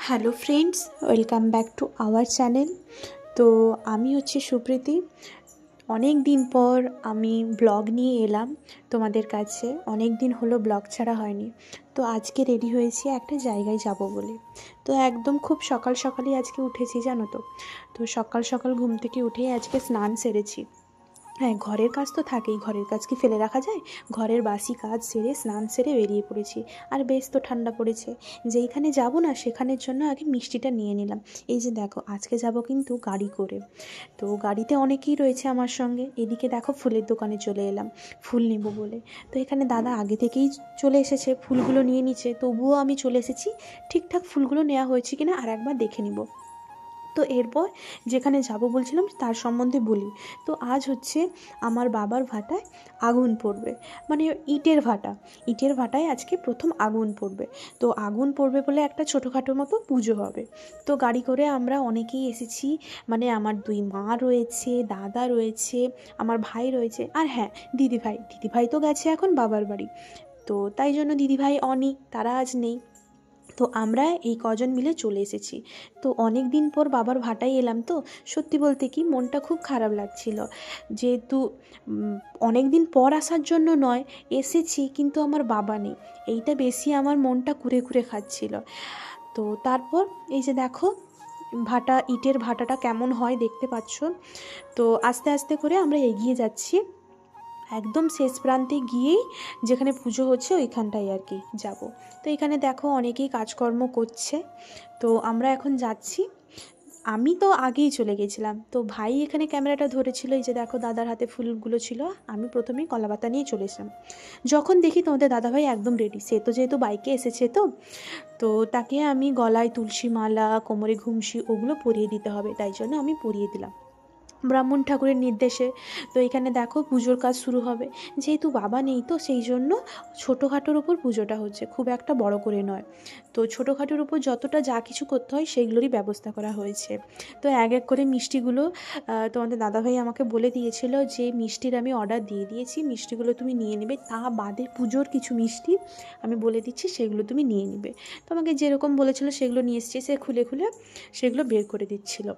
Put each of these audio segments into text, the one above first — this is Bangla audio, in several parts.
Hello friends, welcome back to our channel. তো আমি হচ্ছে সুপ্রীতি। অনেক দিন পর আমি ব্লগ নিয়ে এলাম তোমাদের কাছে। অনেক দিন হলো ব্লগ ছাড়া হয়নি। তো আজকে রেডি হয়েছি একটা জায়গায় যাব বলে। তো একদম খুব সকাল সকালই আজকে উঠেছি, জানো তো। তো সকাল সকাল ঘুম থেকে উঠেই আজকে স্নান সেরেছি। হ্যাঁ, ঘরের কাজ তো থাকেই, ঘরের কাজ কি ফেলে রাখা যায়। ঘরের বাসি কাজ সেরে স্নান সেরে বেরিয়ে পড়েছি। আর বেশ তো ঠান্ডা পড়েছে, যেইখানে যাব না সেখানের জন্য আগে মিষ্টিটা নিয়ে নিলাম। এই যে দেখো, আজকে যাব কিন্তু গাড়ি করে। তো গাড়িতে অনেকেই রয়েছে আমার সঙ্গে। এদিকে দেখো ফুলের দোকানে চলে এলাম ফুল নেব বলে। তো এখানে দাদা আগে থেকেই চলে এসেছে, ফুলগুলো নিয়ে নিচ্ছে। তবুও আমি চলে এসেছি, ঠিকঠাক ফুলগুলো নেওয়া হয়েছে কিনা আর একবার দেখে নিব। তো এরপর যেখানে যাব বলছিলাম তার সম্বন্ধে বলি। তো আজ হচ্ছে আমার বাবার ভাটায় আগুন পড়বে, মানে ইটের ভাটায় আজকে প্রথম আগুন পড়বে। তো আগুন পড়বে বলে একটা ছোটোখাটো মতো পুজো হবে। তো গাড়ি করে আমরা অনেকেই এসেছি, মানে আমার দুই মা রয়েছে, দাদা রয়েছে, আমার ভাই রয়েছে, আর হ্যাঁ দিদিভাই তো গেছে এখন বাবার বাড়ি। তো তাই জন্য দিদিভাই তারা আজ নেই। তো আমরা এই কজন মিলে চলে এসেছি। তো অনেক দিন পর বাবার ভাটায় এলাম। তো সত্যি বলতে কি মনটা খুব খারাপ লাগছিল, যেহেতু অনেক দিন পর আসার জন্য নয়, এসেছি কিন্তু আমার বাবা নেই। এইটা বেশি আমার মনটা কুরে কুরে খাচ্ছিল। তো তারপর এই যে দেখো, ইটের ভাটাটা কেমন হয় দেখতে পাচ্ছ। তো আস্তে আস্তে করে আমরা এগিয়ে যাচ্ছি। একদম শেষ প্রান্তে গিয়েই যেখানে পুজো হচ্ছে ওইখানটায় আর কি যাব। তো এখানে দেখো অনেকেই কাজকর্ম করছে। তো আমরা এখন যাচ্ছি। আমি তো আগেই চলে গেছিলাম, তো ভাই এখানে ক্যামেরাটা ধরেছিল। এই যে দেখো, দাদার হাতে ফুলগুলো ছিল। আমি প্রথমেই কলাপাতা নিয়ে চলে এসলাম। যখন দেখি তোমাদের দাদাভাই একদম রেডি, সে তো যেহেতু বাইকে এসেছে, তো তাকে আমি গলায় তুলসী মালা, কোমরে ঘুমসি ওগুলো পরিয়ে দিতে হবে, তাই জন্য আমি পরিয়ে দিলাম ব্রাহ্মণ ঠাকুরের নির্দেশে। তো এখানে দেখো পুজোর কাজ শুরু হবে। যেহেতু বাবা নেই, তো সেই জন্য ছোটোখাটোর উপর পুজোটা হচ্ছে, খুব একটা বড় করে নয়। তো ছোটোখাটোর উপর যতটা যা কিছু করতে হয় সেগুলোরই ব্যবস্থা করা হয়েছে। তো এক এক করে মিষ্টিগুলো তোমাদের দাদাভাই আমাকে বলে দিয়েছিল যে মিষ্টির আমি অর্ডার দিয়ে দিয়েছি, মিষ্টিগুলো তুমি নিয়ে নেবে। তা বাদে পুজোর কিছু মিষ্টি আমি বলে দিচ্ছি, সেগুলো তুমি নিয়ে নেবে। তো আমাকে যেরকম বলেছিল সেগুলো নিয়ে এসেছি। সে খুলে খুলে সেগুলো বের করে দিচ্ছিল।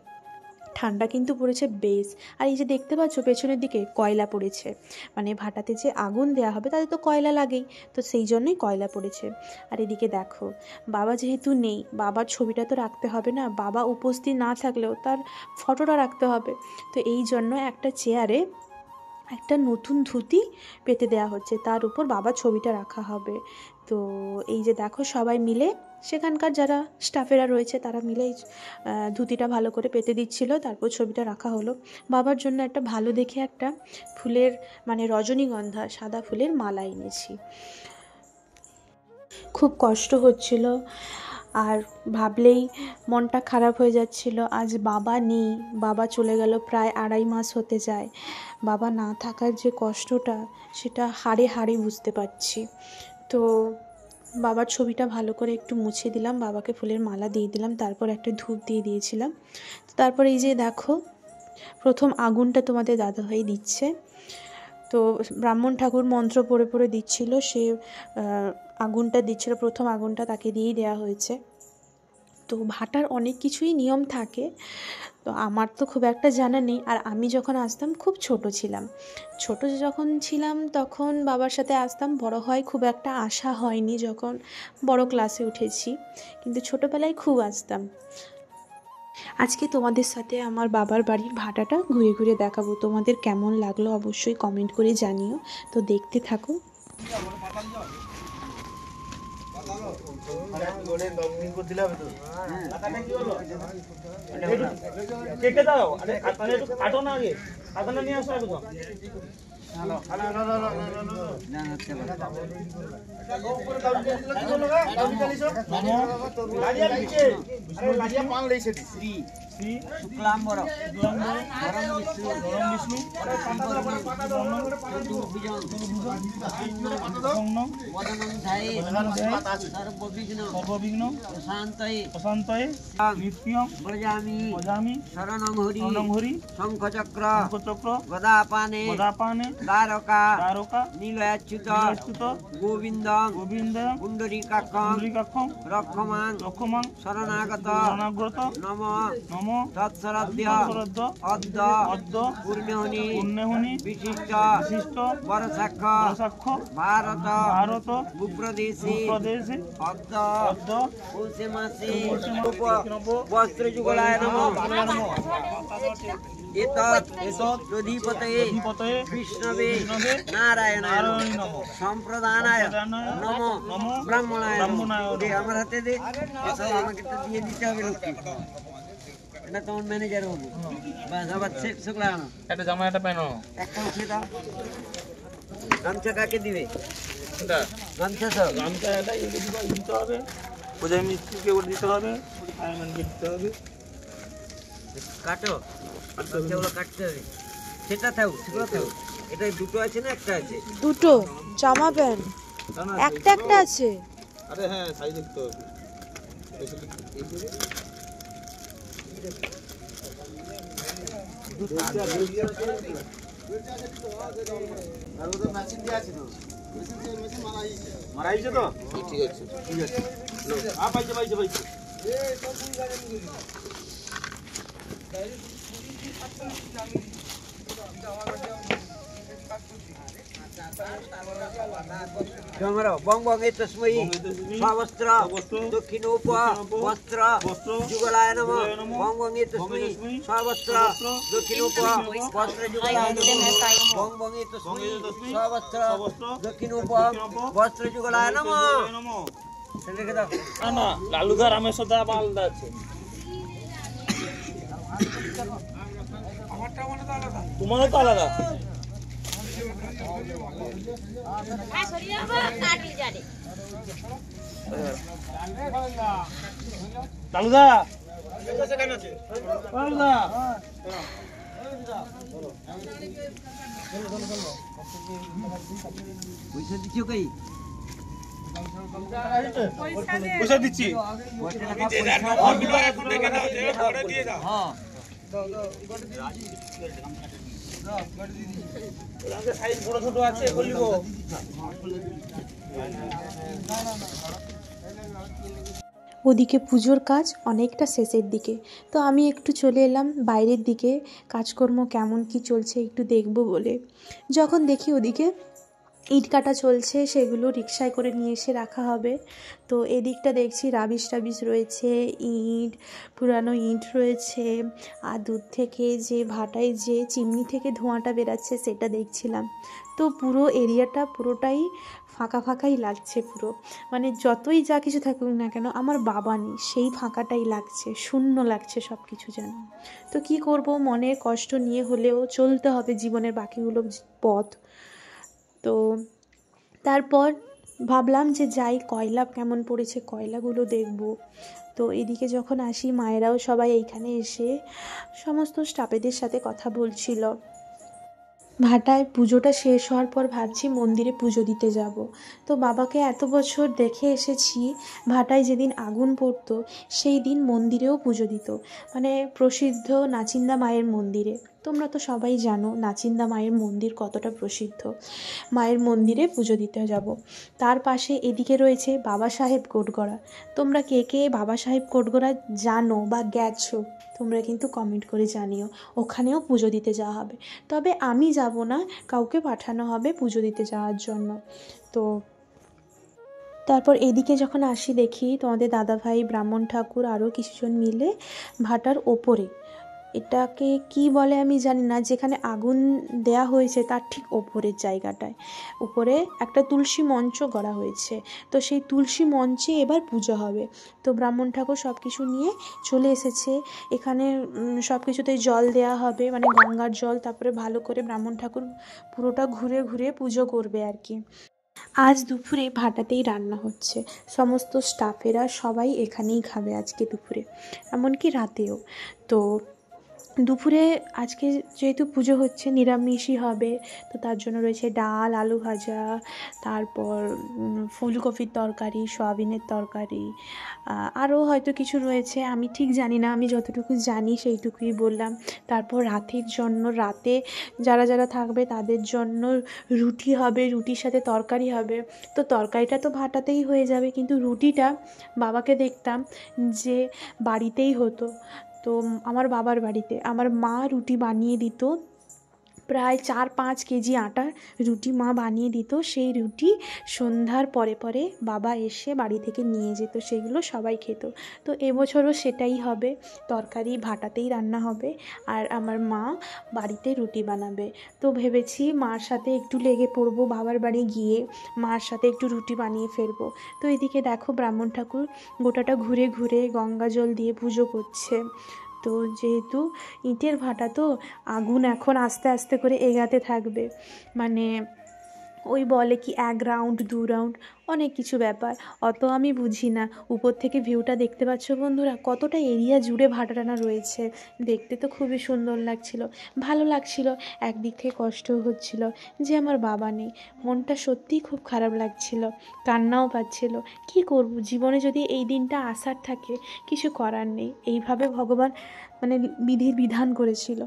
ঠান্ডা কিন্তু পড়েছে বেশ। আর এই যে দেখতে পাচ্ছ পেছনের দিকে কয়লা পড়েছে, মানে ভাটাতে যে আগুন দেওয়া হবে তাতে তো কয়লা লাগেই, তো সেই জন্যই কয়লা পড়েছে। আর এদিকে দেখো, বাবা যেহেতু নেই, বাবার ছবিটা তো রাখতে হবে না, বাবা উপস্থিত না থাকলেও তার ফটোটা রাখতে হবে। তো এই জন্য একটা চেয়ারে একটা নতুন ধুতি পেতে দেওয়া হচ্ছে, তার উপর বাবার ছবিটা রাখা হবে। তো এই যে দেখো, সবাই মিলে সেখানকার যারা স্টাফেরা রয়েছে তারা মিলে ধুতিটা ভালো করে পেতে দিচ্ছিল, তারপর ছবিটা রাখা হলো। বাবার জন্য একটা ভালো দেখে একটা ফুলের, মানে রজনীগন্ধা সাদা ফুলের মালা এনেছি। খুব কষ্ট হচ্ছিল, আর ভাবলেই মনটা খারাপ হয়ে যাচ্ছিল। আজ বাবা নেই, বাবা চলে গেল, প্রায় 2.5 মাস হতে যায়। বাবা না থাকার যে কষ্টটা, সেটা হাড়ে হাড়ে বুঝতে পারছি। তো বাবার ছবিটা ভালো করে একটু মুছে দিলাম, বাবাকে ফুলের মালা দিয়ে দিলাম, তারপর একটা ধূপ দিয়ে দিয়েছিলাম। তারপর এই যে দেখো, প্রথম আগুনটা তোমাদের দাদাভাই দিচ্ছে। তো ব্রাহ্মণ ঠাকুর মন্ত্র পড়ে পড়ে দিচ্ছিল, সে আগুনটা দিচ্ছিল, প্রথম আগুনটা তাকে দিয়েই দেওয়া হয়েছে। তো ভাটার অনেক কিছুই নিয়ম থাকে, তো আমার তো খুব একটা জানা নেই। আর আমি যখন আসতাম খুব ছোট যখন ছিলাম তখন বাবার সাথে আসতাম, বড় হয় খুব একটা আসা হয়নি, যখন বড় ক্লাসে উঠেছি, কিন্তু ছোটোবেলায় খুব আসতাম। আজকে তোমাদের সাথে আমার বাবার বাড়ির ভাটাটা ঘুরে ঘুরে দেখাবো। তোমাদের কেমন লাগলো অবশ্যই কমেন্ট করে জানিও। তো দেখতে থাকো। শ্রী শুক্লাম্বর শুক্লাম্বর ধরম বিষ্ণু ধরম বিষ্ণু প্রসন্নং বদনং ধ্যায়ে বদনং ধ্যায়ে সর্ববিঘ্ন সর্ববিঘ্ন প্রশান্তয়ে প্রশান্তয়ে নিত্যং ব্রজামি ভজামি শরণং হরি শরণং হরি শঙ্খচক্র শঙ্খচক্র গদাপানে গদাপানে দ্বারকা দ্বারকা নীলয়াচ্যুত নীলাচ্যুত গোবিন্দং গোবিন্দং পুণ্ডরীকাক্ষং পুণ্ডরীকাক্ষং রক্ষমাং রক্ষমাং শরণাগত শরণাগত নম নম তৎসরদ্য তৎসরদ্য অদ্য অদ্য পূর্ণহনি পুণ্যহনি বিশিষ্ট বিশিষ্ট বরসাক্ষ্য সাক্ষ্য ভারত ভারত ভূপ্রদেশে প্রদেশে অদ্য অদ্য পৌষে মাসে নব বস্ত্র যুগলায় নম এতৎ এতৎ দধিপতয়ে অধিপতয়ে বিষ্ণবে বিষ্ণবে নারায়ণায় নারায়ণী নম সম্প্রদানায় নম নম ব্রাহ্মণায় নম। ব্রাহ্মণায় নমঃ। দে আমার হাতে দে এসব আমাকে তো দিয়ে দিতে হবে লক্ষ্মী এটা তোমার ম্যানেজার হবো বাস আবার শুক্লা আনো একটা জামা একটা প্যান্ট একটা উঠে দাও গামছা কাকে দিবে এটা গামছা সব গামছা এটা দিতে হবে পূজা মিস্ত্রিকে ওটা দিতে হবে ফায়ারম্যানকে দিতে হবে কাটো গামছাগুলো কাটতে হবে সেটা থাক সেগুলো থাক এটা দুটো আছে না একটা আছে দুটো জামা প্যান্ট একটা একটা আছে। আরে হ্যাঁ সাইজ দেখতে হবে মারাইছে তো ঠিক আছে ঠিক আছে পাইছে পাইছে পাইছে ডমর বং বং তস্মৈ স্ববস্ত্র দক্ষিণোপ বস্ত্র যুগলায় নম বং বং তস্মৈ স্ববস্ত্র দক্ষিণোপ বস্ত্র যুগলায় নম বং বং তস্মৈ স্ববস্ত্র দক্ষিণোপ বস্ত্র যুগলায় নম লিখে দাও না না লালুদা রামেশ্বর দা আলাদা আছে তোমারও তো আলাদা লালুদা লালুদা পয়সা দিচ্ছ কই পয়সা দিচ্ছি হ্যাঁ সাইজ বড় ছোট আছে বলিব ওদিকে পুজোর কাজ অনেকটা শেষের দিকে, তো আমি একটু চলে এলাম বাইরের দিকে কাজকর্ম কেমন কি চলছে একটু দেখব বলে। যখন দেখি ওদিকে ইট কাটা চলছে, সেগুলো রিকশায় করে নিয়ে এসে রাখা হবে। তো এদিকটা দেখছি রাবিশ টাবিশ রয়েছে, ইট পুরানো ইট রয়েছে, আর দূর থেকে যে ভাটায় যে চিমনি থেকে ধোঁয়াটা বেরাচ্ছে সেটা দেখছিলাম। তো পুরো এরিয়াটা পুরোটাই ফাঁকা ফাঁকাই লাগছে, পুরো মানে যতই যা কিছু থাকুক না কেন আমার বাবা নেই, সেই ফাঁকাটাই লাগছে, শূন্য লাগছে সব কিছু যেন। তো কি করব, মনের কষ্ট নিয়ে হলেও চলতে হবে জীবনের বাকিগুলো পথ। তো তারপর ভাবলাম যে যাই, কয়লা কেমন পড়েছে কয়লাগুলো দেখব। তো এদিকে যখন আসি মায়েরাও সবাই এইখানে এসে সমস্ত স্টাফেদের সাথে কথা বলছিল। ভাটায় পুজোটা শেষ হওয়ার পর ভাবছি মন্দিরে পুজো দিতে যাব। তো বাবাকে এত বছর দেখে এসেছি, ভাটায় যেদিন আগুন পড়তো সেই দিন মন্দিরেও পুজো দিত, মানে প্রসিদ্ধ নাচিন্দা মায়ের মন্দিরে। তোমরা তো সবাই জানো নাচিন্দা মায়ের মন্দির কতটা প্রসিদ্ধ। মায়ের মন্দিরে পুজো দিতে যাব। তার পাশে এদিকে রয়েছে বাবা সাহেব কোটগড়া। তোমরা কে কে বাবা সাহেব কোটগড়া জানো বা গেছো তোমরা কিন্তু কমেন্ট করে জানিও। ওখানেও পুজো দিতে যাওয়া হবে, তবে আমি যাব না, কাউকে পাঠানো হবে পুজো দিতে যাওয়ার জন্য। তো তারপর এদিকে যখন আসি দেখি তোমাদের দাদাভাই, ব্রাহ্মণ ঠাকুর আরও কিছুজন মিলে ভাটার ওপরে, এটাকে কি বলে আমি জানি না, যেখানে আগুন দেয়া হয়েছে তার ঠিক ওপরের জায়গাটায় উপরে একটা তুলসী মঞ্চ গড়া হয়েছে। তো সেই তুলসী মঞ্চে এবার পুজো হবে। তো ব্রাহ্মণ ঠাকুর সব কিছু নিয়ে চলে এসেছে এখানে। সব কিছুতে জল দেয়া হবে, মানে গঙ্গার জল। তারপরে ভালো করে ব্রাহ্মণ ঠাকুর পুরোটা ঘুরে ঘুরে পুজো করবে আর কি। আজ দুপুরে ভাটাতেই রান্না হচ্ছে, সমস্ত স্টাফেরা সবাই এখানেই খাবে আজকে দুপুরে, এমনকি রাতেও। তো দুপুরে আজকে যেহেতু পুজো হচ্ছে নিরামিষই হবে, তো তার জন্য রয়েছে ডাল, আলু ভাজা, তারপর ফুলকপির তরকারি, সয়াবিনের তরকারি, আরও হয়তো কিছু রয়েছে, আমি ঠিক জানি না, আমি যতটুকু জানি সেইটুকুই বললাম। তারপর রাতের জন্য, রাতে যারা যারা থাকবে তাদের জন্য রুটি হবে, রুটির সাথে তরকারি হবে। তো তরকারিটা তো ভাটাতেই হয়ে যাবে, কিন্তু রুটিটা বাবাকে দেখতাম যে বাড়িতেই হতো। তো আমার বাবার বাড়িতে আমার মা রুটি বানিয়ে দিত, প্রায় 4-5 কেজি আটার রুটি মা বানিয়ে দিত। সেই রুটি সন্ধ্যার পরে পরে বাবা এসে বাড়ি থেকে নিয়ে যেত, সেগুলো সবাই খেত। তো এবছরও সেটাই হবে, তরকারি ভাটাতেই রান্না হবে, আর আমার মা বাড়িতে রুটি বানাবে। তো ভেবেছি মার সাথে একটু লেগে পড়বো, বাবার বাড়ি গিয়ে মার সাথে একটু রুটি বানিয়ে ফেলবো। তো এদিকে দেখো ব্রাহ্মণ ঠাকুর গোটাটা ঘুরে ঘুরে গঙ্গা জল দিয়ে পুজো করছে। তো যেহেতু ইটের ভাটা, তো আগুন এখন আস্তে আস্তে করে এগাতে থাকবে, মানে ওই বলে কি 1 রাউন্ড 2 রাউন্ড অনেক কিছু ব্যাপার, অত আমি বুঝি না। উপর থেকে ভিউটা দেখতে পাচ্ছ বন্ধুরা, কতটা এরিয়া জুড়ে ভাটাটানা রয়েছে, দেখতে তো খুবই সুন্দর লাগছিল, ভালো লাগছিল। একদিক থেকে কষ্টও হচ্ছিল যে আমার বাবা নেই, মনটা সত্যিই খুব খারাপ লাগছিল, কান্নাও পাচ্ছিল। কি করব, জীবনে যদি এই দিনটা আসার থাকে, কিছু করার নেই, এইভাবে ভগবান মানে বিধির বিধান করেছিল।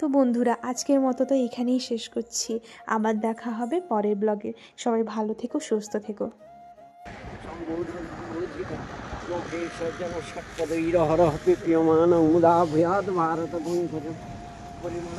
তো বন্ধুরা আজকের মতো তো এখানেই শেষ করছি, আবার দেখা হবে পরের ব্লগে। সবাই ভালো থেকো, সুস্থ থেকো। मुदा भूयाद भारत भूमि परिमल